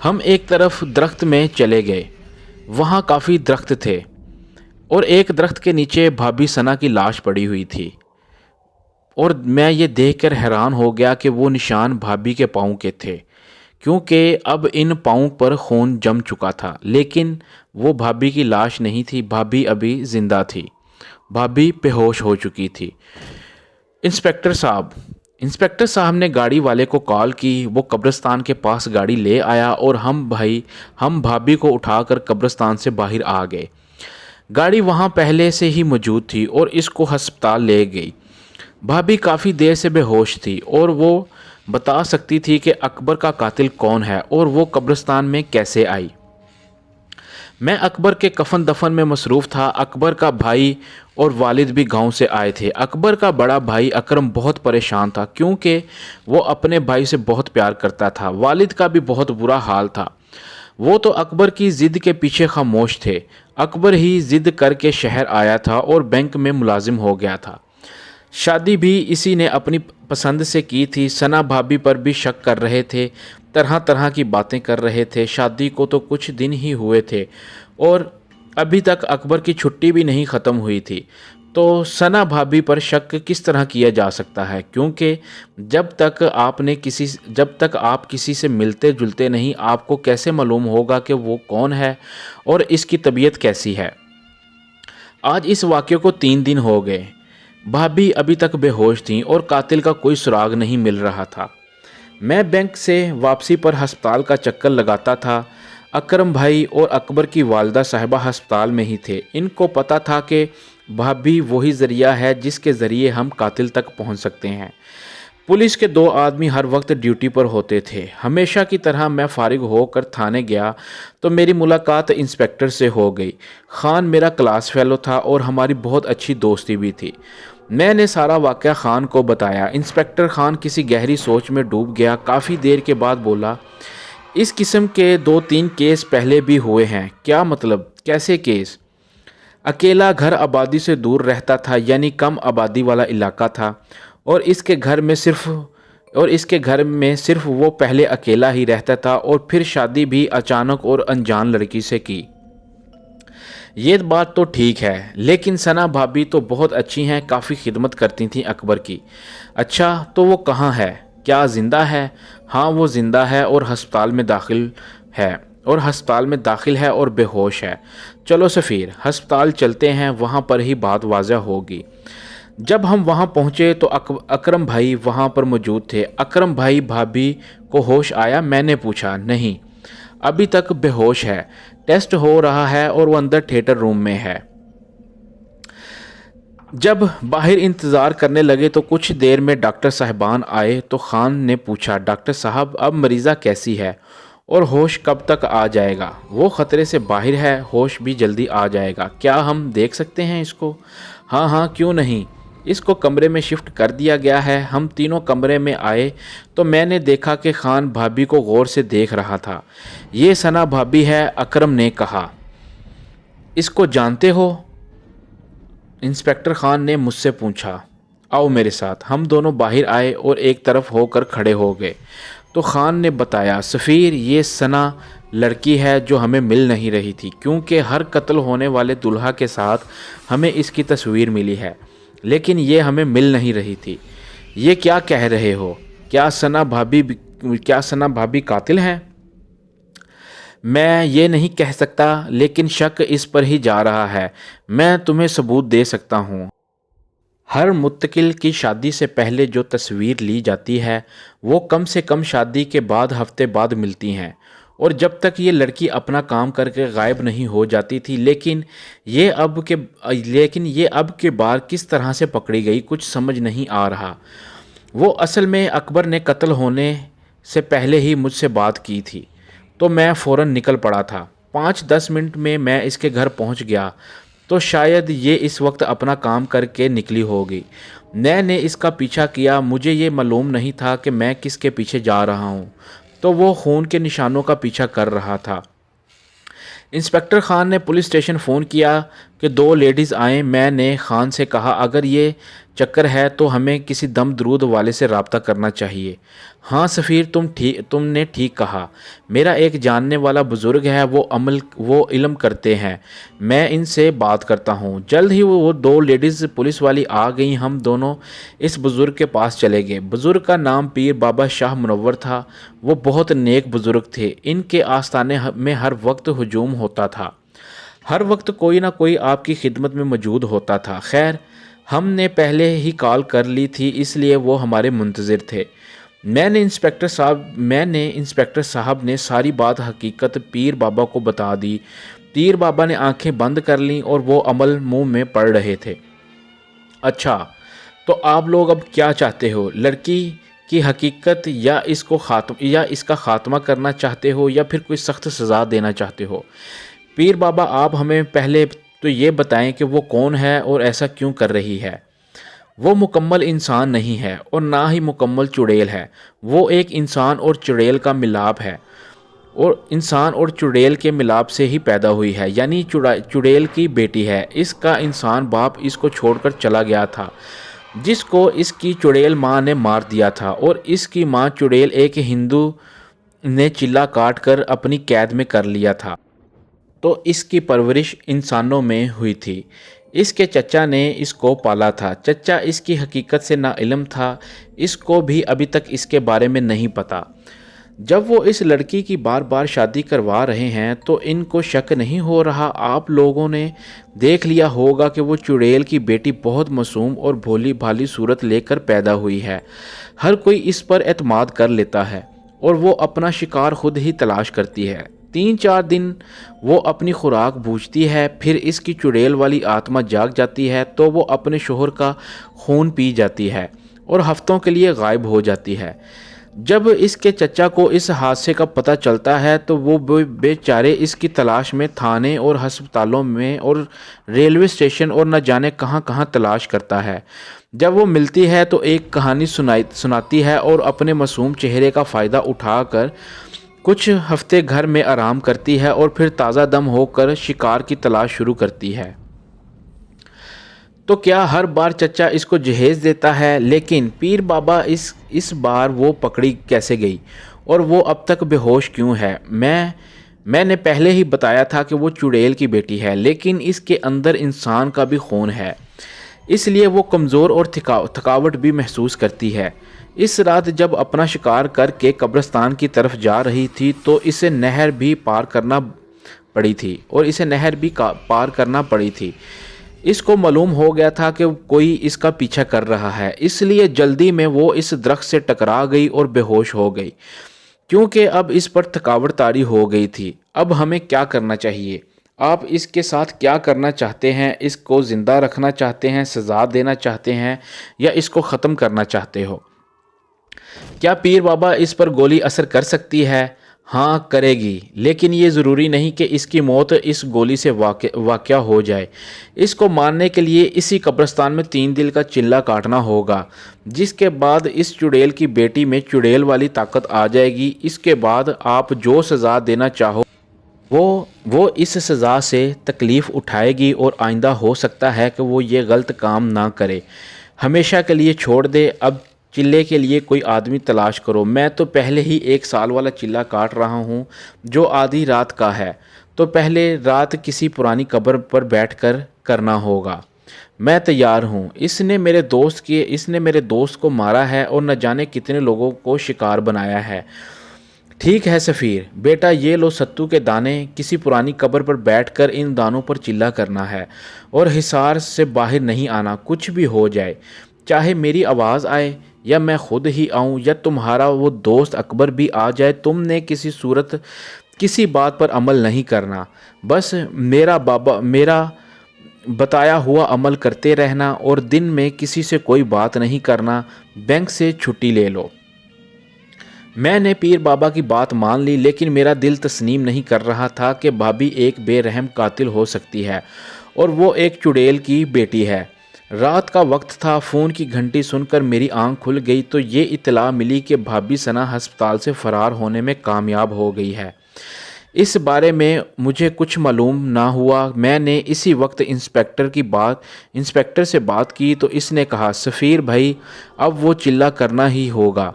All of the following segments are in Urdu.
ہم ایک طرف درخت میں چلے گئے، وہاں کافی درخت تھے اور ایک درخت کے نیچے بھابھی ثنا کی لاش پڑی ہوئی تھی، اور میں یہ دیکھ کر حیران ہو گیا کہ وہ نشان بھابھی کے پاؤں کے تھے، کیونکہ اب ان پاؤں پر خون جم چکا تھا، لیکن وہ بھابھی کی لاش نہیں تھی، بھابھی ابھی زندہ تھی، بھابھی بے ہوش ہو چکی تھی۔ انسپیکٹر صاحب نے گاڑی والے کو کال کی، وہ قبرستان کے پاس گاڑی لے آیا اور ہم بھابھی کو اٹھا کر قبرستان سے باہر آ گئے۔ گاڑی وہاں پہلے سے ہی موجود تھی اور اس کو ہسپتال لے گئی۔ بھابھی کافی دیر سے بے ہوش تھی اور وہ بتا سکتی تھی کہ اکبر کا قاتل کون ہے اور وہ قبرستان میں کیسے آئی۔ میں اکبر کے کفن دفن میں مصروف تھا۔ اکبر کا بھائی اور والد بھی گاؤں سے آئے تھے۔ اکبر کا بڑا بھائی اکرم بہت پریشان تھا کیونکہ وہ اپنے بھائی سے بہت پیار کرتا تھا۔ والد کا بھی بہت برا حال تھا، وہ تو اکبر کی ضد کے پیچھے خاموش تھے۔ اکبر ہی ضد کر کے شہر آیا تھا اور بینک میں ملازم ہو گیا تھا۔ شادی بھی اسی نے اپنی پسند سے کی تھی۔ ثنا بھابھی پر بھی شک کر رہے تھے، طرح طرح کی باتیں کر رہے تھے۔ شادی کو تو کچھ دن ہی ہوئے تھے اور ابھی تک اکبر کی چھٹی بھی نہیں ختم ہوئی تھی، تو ثنا بھابھی پر شک کس طرح کیا جا سکتا ہے؟ کیونکہ جب تک آپ کسی سے ملتے جلتے نہیں، آپ کو کیسے معلوم ہوگا کہ وہ کون ہے اور اس کی طبیعت کیسی ہے؟ آج اس واقعے کو 3 دن ہو گئے۔ بھابھی ابھی تک بے ہوش تھیں اور قاتل کا کوئی سراغ نہیں مل رہا تھا۔ میں بینک سے واپسی پر ہسپتال کا چکر لگاتا تھا۔ اکرم بھائی اور اکبر کی والدہ صاحبہ ہسپتال میں ہی تھے۔ ان کو پتہ تھا کہ بھابھی وہی ذریعہ ہے جس کے ذریعے ہم قاتل تک پہنچ سکتے ہیں۔ پولیس کے 2 آدمی ہر وقت ڈیوٹی پر ہوتے تھے۔ ہمیشہ کی طرح میں فارغ ہو کر تھانے گیا تو میری ملاقات انسپیکٹر سے ہو گئی۔ خان میرا کلاس فیلو تھا اور ہماری بہت اچھی دوستی بھی تھی۔ میں نے سارا واقعہ خان کو بتایا۔ انسپیکٹر خان کسی گہری سوچ میں ڈوب گیا۔ کافی دیر کے بعد بولا، اس قسم کے 2-3 کیس پہلے بھی ہوئے ہیں۔ کیا مطلب؟ کیسے کیس؟ اکیلا گھر آبادی سے دور رہتا تھا، یعنی کم آبادی والا علاقہ تھا، اور اس کے گھر میں صرف وہ پہلے اکیلا ہی رہتا تھا اور پھر شادی بھی اچانک اور انجان لڑکی سے کی۔ یہ بات تو ٹھیک ہے، لیکن ثنا بھابھی تو بہت اچھی ہیں، کافی خدمت کرتی تھیں اکبر کی۔ اچھا، تو وہ کہاں ہے؟ کیا زندہ ہے؟ ہاں، وہ زندہ ہے اور ہسپتال میں داخل ہے اور بے ہوش ہے۔ چلو سفیر، ہسپتال چلتے ہیں، وہاں پر ہی بات واضح ہوگی۔ جب ہم وہاں پہنچے تو اکرم بھائی وہاں پر موجود تھے۔ اکرم بھائی، بھابھی کو ہوش آیا؟ میں نے پوچھا۔ نہیں، ابھی تک بے ہوش ہے، ٹیسٹ ہو رہا ہے اور وہ اندر تھیٹر روم میں ہے۔ جب باہر انتظار کرنے لگے تو کچھ دیر میں ڈاکٹر صاحبان آئے تو خان نے پوچھا، ڈاکٹر صاحب اب مریضہ کیسی ہے اور ہوش کب تک آ جائے گا؟ وہ خطرے سے باہر ہے، ہوش بھی جلدی آ جائے گا۔ کیا ہم دیکھ سکتے ہیں اس کو؟ ہاں، کیوں نہیں؟ اس کو کمرے میں شفٹ کر دیا گیا ہے۔ ہم تینوں کمرے میں آئے تو میں نے دیکھا کہ خان بھابھی کو غور سے دیکھ رہا تھا۔ یہ ثنا بھابھی ہے، اکرم نے کہا۔ اس کو جانتے ہو؟ انسپیکٹر خان نے مجھ سے پوچھا۔ آؤ میرے ساتھ۔ ہم دونوں باہر آئے اور ایک طرف ہو کر کھڑے ہو گئے تو خان نے بتایا، سفیر، یہ ثنا لڑکی ہے جو ہمیں مل نہیں رہی تھی، کیونکہ ہر قتل ہونے والے دلہا کے ساتھ ہمیں اس کی تصویر ملی ہے، لیکن یہ ہمیں مل نہیں رہی تھی۔ یہ کیا کہہ رہے ہو؟ کیا ثنا بھابھی قاتل ہیں؟ میں یہ نہیں کہہ سکتا، لیکن شک اس پر ہی جا رہا ہے۔ میں تمہیں ثبوت دے سکتا ہوں۔ ہر متقل کی شادی سے پہلے جو تصویر لی جاتی ہے وہ کم سے کم شادی کے بعد ہفتے بعد ملتی ہیں، اور جب تک یہ لڑکی اپنا کام کر کے غائب نہیں ہو جاتی تھی، لیکن یہ اب کے بار کس طرح سے پکڑی گئی کچھ سمجھ نہیں آ رہا۔ وہ اصل میں اکبر نے قتل ہونے سے پہلے ہی مجھ سے بات کی تھی، تو میں فوراً نکل پڑا تھا۔ 5-10 منٹ میں اس کے گھر پہنچ گیا تو شاید یہ اس وقت اپنا کام کر کے نکلی ہوگی۔ میں نے اس کا پیچھا کیا، مجھے یہ معلوم نہیں تھا کہ میں کس کے پیچھے جا رہا ہوں، تو وہ خون کے نشانوں کا پیچھا کر رہا تھا۔ انسپیکٹر خان نے پولیس اسٹیشن فون کیا کہ 2 لیڈیز آئیں۔ میں نے خان سے کہا، اگر یہ چکر ہے تو ہمیں کسی دم درود والے سے رابطہ کرنا چاہیے۔ ہاں سفیر، تم نے ٹھیک کہا، میرا ایک جاننے والا بزرگ ہے، وہ علم کرتے ہیں، میں ان سے بات کرتا ہوں۔ جلد ہی وہ دو لیڈیز پولیس والی آ گئیں، ہم دونوں اس بزرگ کے پاس چلے گئے۔ بزرگ کا نام پیر بابا شاہ منور تھا، وہ بہت نیک بزرگ تھے، ان کے آستانے میں ہر وقت ہجوم ہوتا تھا، ہر وقت کوئی نہ کوئی آپ کی خدمت میں موجود ہوتا تھا۔ خیر، ہم نے پہلے ہی کال کر لی تھی، اس لیے وہ ہمارے منتظر تھے۔ میں نے انسپکٹر صاحب نے ساری بات حقیقت پیر بابا کو بتا دی۔ پیر بابا نے آنکھیں بند کر لیں اور وہ عمل منہ میں پڑ رہے تھے۔ اچھا، تو آپ لوگ اب کیا چاہتے ہو؟ لڑکی کی حقیقت یا اس کا خاتمہ کرنا چاہتے ہو یا پھر کوئی سخت سزا دینا چاہتے ہو؟ پیر بابا، آپ ہمیں پہلے تو یہ بتائیں کہ وہ کون ہے اور ایسا کیوں کر رہی ہے؟ وہ مکمل انسان نہیں ہے اور نہ ہی مکمل چڑیل ہے، وہ ایک انسان اور چڑیل کا ملاپ ہے، اور انسان اور چڑیل کے ملاپ سے ہی پیدا ہوئی ہے، یعنی چڑیل کی بیٹی ہے۔ اس کا انسان باپ اس کو چھوڑ کر چلا گیا تھا، جس کو اس کی چڑیل ماں نے مار دیا تھا، اور اس کی ماں چڑیل ایک ہندو نے چلا کاٹ کر اپنی قید میں کر لیا تھا، تو اس کی پرورش انسانوں میں ہوئی تھی۔ اس کے چچا نے اس کو پالا تھا۔ چچا اس کی حقیقت سے نا علم تھا، اس کو بھی ابھی تک اس کے بارے میں نہیں پتا۔ جب وہ اس لڑکی کی بار بار شادی کروا رہے ہیں تو ان کو شک نہیں ہو رہا؟ آپ لوگوں نے دیکھ لیا ہوگا کہ وہ چڑیل کی بیٹی بہت معصوم اور بھولی بھالی صورت لے کر پیدا ہوئی ہے، ہر کوئی اس پر اعتماد کر لیتا ہے اور وہ اپنا شکار خود ہی تلاش کرتی ہے۔ 3-4 دن وہ اپنی خوراک بوجھتی ہے، پھر اس کی چڑیل والی آتما جاگ جاتی ہے تو وہ اپنے شوہر کا خون پی جاتی ہے اور ہفتوں کے لیے غائب ہو جاتی ہے۔ جب اس کے چچا کو اس حادثے کا پتہ چلتا ہے تو وہ بیچارے اس کی تلاش میں تھانے اور ہسپتالوں میں اور ریلوے اسٹیشن اور نہ جانے کہاں کہاں تلاش کرتا ہے۔ جب وہ ملتی ہے تو ایک کہانی سناتی ہے اور اپنے معصوم چہرے کا فائدہ اٹھا کر کچھ ہفتے گھر میں آرام کرتی ہے اور پھر تازہ دم ہو کر شکار کی تلاش شروع کرتی ہے۔ تو کیا ہر بار چچا اس کو جہیز دیتا ہے؟ لیکن پیر بابا، اس بار وہ پکڑی کیسے گئی اور وہ اب تک بے ہوش کیوں ہے؟ میں نے پہلے ہی بتایا تھا کہ وہ چڑیل کی بیٹی ہے، لیکن اس کے اندر انسان کا بھی خون ہے، اس لیے وہ کمزور اور تھکاوٹ بھی محسوس کرتی ہے۔ اس رات جب اپنا شکار کر کے قبرستان کی طرف جا رہی تھی تو اسے نہر بھی پار کرنا پڑی تھی۔ اس کو معلوم ہو گیا تھا کہ کوئی اس کا پیچھا کر رہا ہے، اس لیے جلدی میں وہ اس درخت سے ٹکرا گئی اور بے ہوش ہو گئی، کیونکہ اب اس پر تھکاوٹ طاری ہو گئی تھی۔ اب ہمیں کیا کرنا چاہیے؟ آپ اس کے ساتھ کیا کرنا چاہتے ہیں؟ اس کو زندہ رکھنا چاہتے ہیں، سزا دینا چاہتے ہیں، یا اس کو ختم کرنا چاہتے ہو؟ کیا پیر بابا اس پر گولی اثر کر سکتی ہے؟ ہاں، کرے گی، لیکن یہ ضروری نہیں کہ اس کی موت اس گولی سے واقع ہو جائے۔ اس کو مارنے کے لیے اسی قبرستان میں 3 دل کا چلا کاٹنا ہوگا، جس کے بعد اس چڑیل کی بیٹی میں چڑیل والی طاقت آ جائے گی۔ اس کے بعد آپ جو سزا دینا چاہو وہ اس سزا سے تکلیف اٹھائے گی، اور آئندہ ہو سکتا ہے کہ وہ یہ غلط کام نہ کرے، ہمیشہ کے لیے چھوڑ دے۔ اب چلے کے لیے کوئی آدمی تلاش کرو۔ میں تو پہلے ہی 1 سال والا چلا کاٹ رہا ہوں جو آدھی رات کا ہے، تو پہلے رات کسی پرانی قبر پر بیٹھ کر کرنا ہوگا۔ میں تیار ہوں۔ اس نے میرے دوست کو مارا ہے اور نہ جانے کتنے لوگوں کو شکار بنایا ہے۔ ٹھیک ہے سفیر بیٹا، یہ لو ستو کے دانے، کسی پرانی قبر پر بیٹھ کر ان دانوں پر چلا کرنا ہے اور حصار سے باہر نہیں آنا، کچھ بھی ہو جائے، چاہے میری آواز آئے یا میں خود ہی آؤں یا تمہارا وہ دوست اکبر بھی آ جائے، تم نے کسی بات پر عمل نہیں کرنا، بس میرا بتایا ہوا عمل کرتے رہنا، اور دن میں کسی سے کوئی بات نہیں کرنا، بینک سے چھٹی لے لو۔ میں نے پیر بابا کی بات مان لی، لیکن میرا دل تسلیم نہیں کر رہا تھا کہ بھابھی ایک بے رحم قاتل ہو سکتی ہے، اور وہ ایک چڑیل کی بیٹی ہے۔ رات کا وقت تھا، فون کی گھنٹی سن کر میری آنکھ کھل گئی تو یہ اطلاع ملی کہ بھابھی ثنا ہسپتال سے فرار ہونے میں کامیاب ہو گئی ہے۔ اس بارے میں مجھے کچھ معلوم نہ ہوا۔ میں نے اسی وقت انسپیکٹر سے بات کی تو اس نے کہا سفیر بھائی اب وہ چلہ کرنا ہی ہوگا،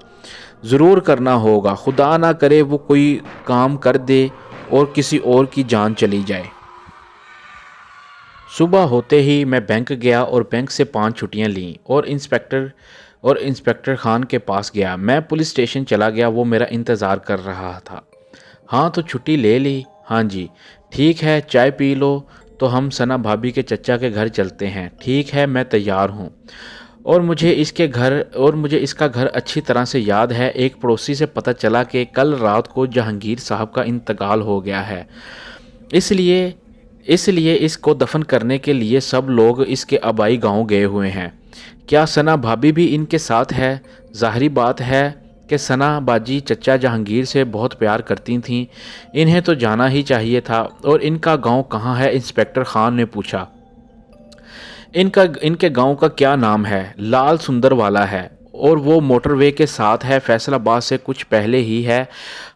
ضرور کرنا ہوگا، خدا نہ کرے وہ کوئی کام کر دے اور کسی اور کی جان چلی جائے۔ صبح ہوتے ہی میں بینک گیا اور بینک سے 5 چھٹیاں لیں اور انسپیکٹر خان کے پاس گیا۔ میں پولیس اسٹیشن چلا گیا، وہ میرا انتظار کر رہا تھا۔ ہاں تو چھٹی لے لی؟ ہاں جی۔ ٹھیک ہے، چائے پی لو تو ہم ثنا بھابی کے چچا کے گھر چلتے ہیں۔ ٹھیک ہے، میں تیار ہوں۔ اور مجھے اس کا گھر اچھی طرح سے یاد ہے۔ ایک پڑوسی سے پتہ چلا کہ کل رات کو جہانگیر صاحب کا انتقال ہو گیا ہے، اس لیے اس کو دفن کرنے کے لیے سب لوگ اس کے آبائی گاؤں گئے ہوئے ہیں۔ کیا ثنا بھابی بھی ان کے ساتھ ہے؟ ظاہری بات ہے کہ ثنا باجی چچا جہانگیر سے بہت پیار کرتی تھیں، انہیں تو جانا ہی چاہیے تھا۔ اور ان کا گاؤں کہاں ہے؟ انسپیکٹر خان نے پوچھا۔ ان کے گاؤں کا کیا نام ہے؟ لال سندر والا ہے، اور وہ موٹر وے کے ساتھ ہے، فیصل آباد سے کچھ پہلے ہی ہے۔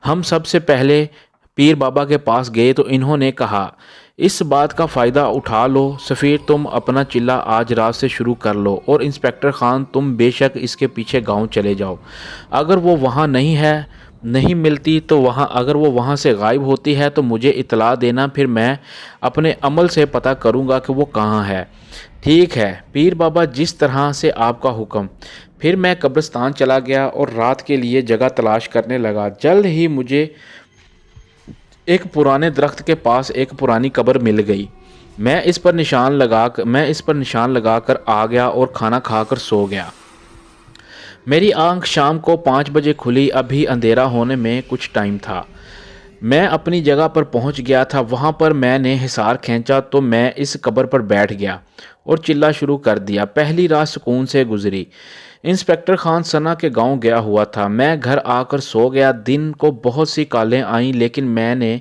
ہم سب سے پہلے پیر بابا کے پاس گئے تو انہوں نے کہا اس بات کا فائدہ اٹھا لو سفیر، تم اپنا چلہ آج رات سے شروع کر لو، اور انسپیکٹر خان تم بے شک اس کے پیچھے گاؤں چلے جاؤ۔ اگر وہ وہاں نہیں ملتی تو اگر وہ وہاں سے غائب ہوتی ہے تو مجھے اطلاع دینا، پھر میں اپنے عمل سے پتہ کروں گا کہ وہ کہاں ہے۔ ٹھیک ہے پیر بابا، جس طرح سے آپ کا حکم۔ پھر میں قبرستان چلا گیا اور رات کے لیے جگہ تلاش کرنے لگا۔ جلد ہی مجھے ایک پرانے درخت کے پاس ایک پرانی قبر مل گئی۔ میں اس پر نشان لگا کر آ گیا اور کھانا کھا کر سو گیا۔ میری آنکھ شام کو 5 بجے کھلی، ابھی اندھیرا ہونے میں کچھ ٹائم تھا۔ میں اپنی جگہ پر پہنچ گیا تھا۔ وہاں پر میں نے حصار کھینچا تو میں اس قبر پر بیٹھ گیا اور چلہ شروع کر دیا۔ پہلی رات سکون سے گزری۔ انسپیکٹر خان ثنا کے گاؤں گیا ہوا تھا۔ میں گھر آ کر سو گیا۔ دن کو بہت سی کالیں آئیں لیکن میں نے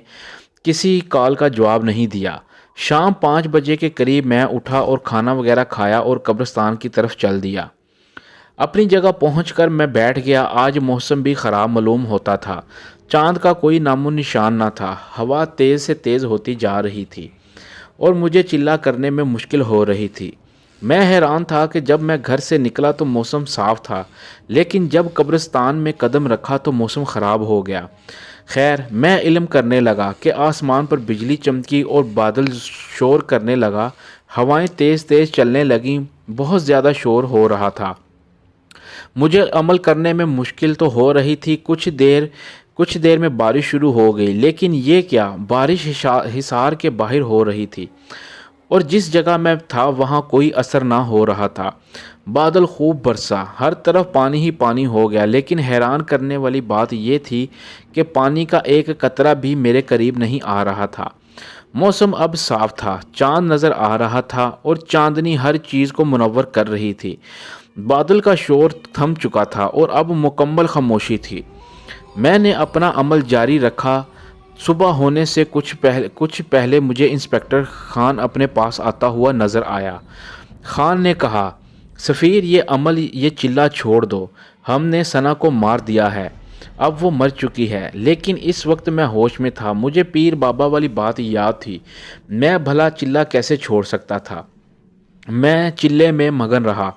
کسی کال کا جواب نہیں دیا۔ شام 5 بجے کے قریب میں اٹھا اور کھانا وغیرہ کھایا اور قبرستان کی طرف چل دیا۔ اپنی جگہ پہنچ کر میں بیٹھ گیا۔ آج موسم بھی خراب معلوم ہوتا تھا، چاند کا کوئی نام و نشان نہ تھا۔ ہوا تیز سے تیز ہوتی جا رہی تھی اور مجھے چلہ کرنے میں مشکل ہو رہی تھی۔ میں حیران تھا کہ جب میں گھر سے نکلا تو موسم صاف تھا، لیکن جب قبرستان میں قدم رکھا تو موسم خراب ہو گیا۔ خیر، میں علم کرنے لگا کہ آسمان پر بجلی چمکی اور بادل شور کرنے لگا، ہوائیں تیز تیز چلنے لگیں، بہت زیادہ شور ہو رہا تھا۔ مجھے عمل کرنے میں مشکل تو ہو رہی تھی۔ کچھ دیر میں بارش شروع ہو گئی، لیکن یہ کیا، بارش حصار کے باہر ہو رہی تھی اور جس جگہ میں تھا وہاں کوئی اثر نہ ہو رہا تھا۔ بادل خوب برسا، ہر طرف پانی ہی پانی ہو گیا، لیکن حیران کرنے والی بات یہ تھی کہ پانی کا ایک قطرہ بھی میرے قریب نہیں آ رہا تھا۔ موسم اب صاف تھا، چاند نظر آ رہا تھا اور چاندنی ہر چیز کو منور کر رہی تھی۔ بادل کا شور تھم چکا تھا اور اب مکمل خاموشی تھی۔ میں نے اپنا عمل جاری رکھا۔ صبح ہونے سے کچھ پہلے مجھے انسپیکٹر خان اپنے پاس آتا ہوا نظر آیا۔ خان نے کہا سفیر، یہ چلہ چھوڑ دو، ہم نے ثنا کو مار دیا ہے، اب وہ مر چکی ہے۔ لیکن اس وقت میں ہوش میں تھا، مجھے پیر بابا والی بات یاد تھی۔ میں بھلا چلہ کیسے چھوڑ سکتا تھا؟ میں چلے میں مگن رہا۔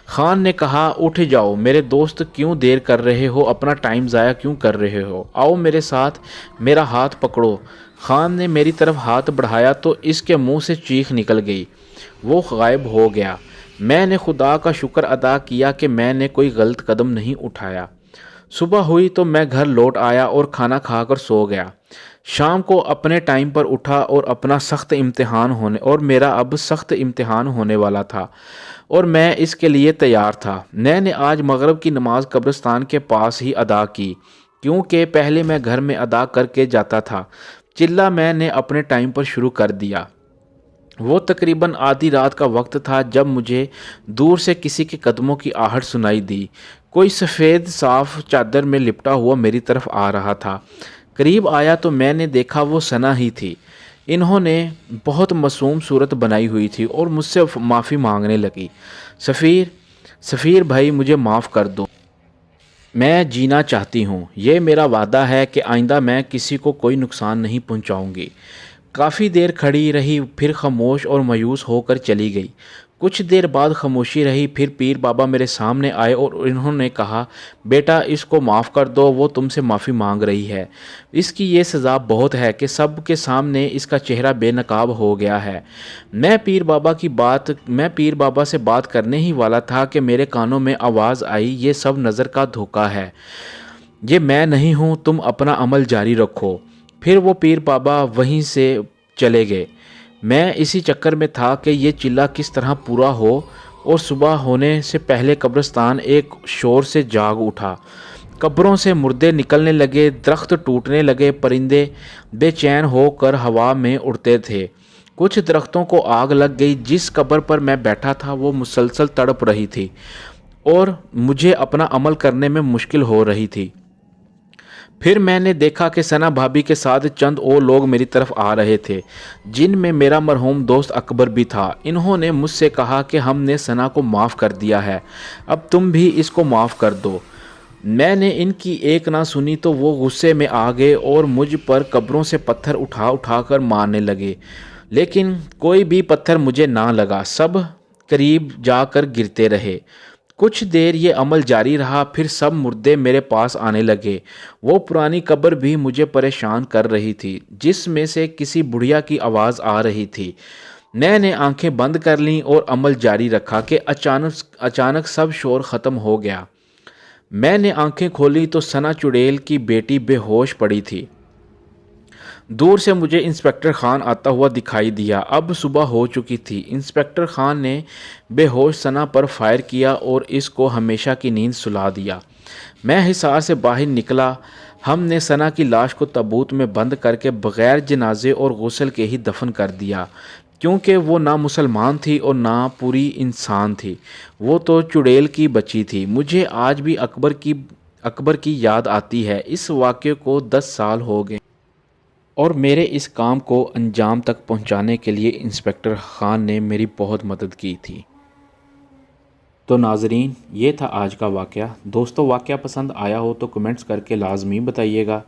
خان نے کہا اٹھ جاؤ میرے دوست، کیوں دیر کر رہے ہو، اپنا ٹائم ضائع کیوں کر رہے ہو، آؤ میرے ساتھ، میرا ہاتھ پکڑو۔ خان نے میری طرف ہاتھ بڑھایا تو اس کے منہ سے چیخ نکل گئی، وہ غائب ہو گیا۔ میں نے خدا کا شکر ادا کیا کہ میں نے کوئی غلط قدم نہیں اٹھایا۔ صبح ہوئی تو میں گھر لوٹ آیا اور کھانا کھا کر سو گیا۔ شام کو اپنے ٹائم پر اٹھا اور میرا اب سخت امتحان ہونے والا تھا اور میں اس کے لیے تیار تھا۔ میں نے آج مغرب کی نماز قبرستان کے پاس ہی ادا کی، کیونکہ پہلے میں گھر میں ادا کر کے جاتا تھا۔ چلہ میں نے اپنے ٹائم پر شروع کر دیا۔ وہ تقریباً آدھی رات کا وقت تھا جب مجھے دور سے کسی کے قدموں کی آہٹ سنائی دی۔ کوئی سفید صاف چادر میں لپٹا ہوا میری طرف آ رہا تھا۔ قریب آیا تو میں نے دیکھا وہ ثنا ہی تھی۔ انہوں نے بہت معصوم صورت بنائی ہوئی تھی اور مجھ سے معافی مانگنے لگی۔ سفیر بھائی، مجھے معاف کر دو، میں جینا چاہتی ہوں، یہ میرا وعدہ ہے کہ آئندہ میں کسی کو کوئی نقصان نہیں پہنچاؤں گی۔ کافی دیر کھڑی رہی، پھر خاموش اور مایوس ہو کر چلی گئی۔ کچھ دیر بعد خاموشی رہی، پھر پیر بابا میرے سامنے آئے اور انہوں نے کہا، بیٹا اس کو معاف کر دو، وہ تم سے معافی مانگ رہی ہے۔ اس کی یہ سزا بہت ہے کہ سب کے سامنے اس کا چہرہ بے نقاب ہو گیا ہے۔ میں پیر بابا سے بات کرنے ہی والا تھا کہ میرے کانوں میں آواز آئی، یہ سب نظر کا دھوکہ ہے، یہ میں نہیں ہوں، تم اپنا عمل جاری رکھو۔ پھر وہ پیر بابا وہیں سے چلے گئے۔ میں اسی چکر میں تھا کہ یہ چلہ کس طرح پورا ہو، اور صبح ہونے سے پہلے قبرستان ایک شور سے جاگ اٹھا۔ قبروں سے مردے نکلنے لگے، درخت ٹوٹنے لگے، پرندے بے چین ہو کر ہوا میں اڑتے تھے۔ کچھ درختوں کو آگ لگ گئی، جس قبر پر میں بیٹھا تھا وہ مسلسل تڑپ رہی تھی اور مجھے اپنا عمل کرنے میں مشکل ہو رہی تھی۔ پھر میں نے دیکھا کہ ثنا بھابھی کے ساتھ چند اور لوگ میری طرف آ رہے تھے، جن میں میرا مرحوم دوست اکبر بھی تھا۔ انہوں نے مجھ سے کہا کہ ہم نے ثنا کو معاف کر دیا ہے، اب تم بھی اس کو معاف کر دو۔ میں نے ان کی ایک نہ سنی تو وہ غصے میں آ گئے اور مجھ پر قبروں سے پتھر اٹھا اٹھا کر مارنے لگے، لیکن کوئی بھی پتھر مجھے نہ لگا، سب قریب جا کر گرتے رہے۔ کچھ دیر یہ عمل جاری رہا، پھر سب مردے میرے پاس آنے لگے۔ وہ پرانی قبر بھی مجھے پریشان کر رہی تھی، جس میں سے کسی بڑھیا کی آواز آ رہی تھی۔ میں نے آنکھیں بند کر لیں اور عمل جاری رکھا کہ اچانک سب شور ختم ہو گیا۔ میں نے آنکھیں کھولی تو ثنا چڑیل کی بیٹی بے ہوش پڑی تھی۔ دور سے مجھے انسپکٹر خان آتا ہوا دکھائی دیا۔ اب صبح ہو چکی تھی۔ انسپکٹر خان نے بے ہوش ثنا پر فائر کیا اور اس کو ہمیشہ کی نیند سلا دیا۔ میں حصار سے باہر نکلا۔ ہم نے ثنا کی لاش کو تابوت میں بند کر کے بغیر جنازے اور غسل کے ہی دفن کر دیا، کیونکہ وہ نہ مسلمان تھی اور نہ پوری انسان تھی، وہ تو چڑیل کی بچی تھی۔ مجھے آج بھی اکبر کی یاد آتی ہے۔ اس واقعے کو 10 سال ہو گئے اور میرے اس کام کو انجام تک پہنچانے کے لیے انسپکٹر خان نے میری بہت مدد کی تھی۔ تو ناظرین، یہ تھا آج کا واقعہ۔ دوستو، واقعہ پسند آیا ہو تو کمنٹس کر کے لازمی بتائیے گا۔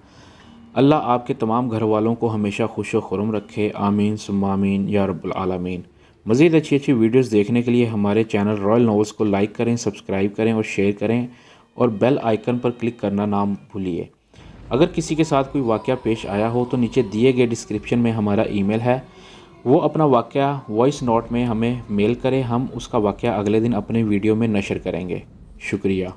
اللہ آپ کے تمام گھر والوں کو ہمیشہ خوش و خرم رکھے، آمین ثم آمین یا رب العالمین۔ مزید اچھی ویڈیوز دیکھنے کے لیے ہمارے چینل رائل ناولز کو لائک کریں، سبسکرائب کریں اور شیئر کریں، اور بیل آئیکن پر کلک کرنا نہ بھولیے۔ اگر کسی کے ساتھ کوئی واقعہ پیش آیا ہو تو نیچے دیے گئے ڈسکرپشن میں ہمارا ای میل ہے، وہ اپنا واقعہ وائس نوٹ میں ہمیں میل کرے، ہم اس کا واقعہ اگلے دن اپنے ویڈیو میں نشر کریں گے۔ شکریہ۔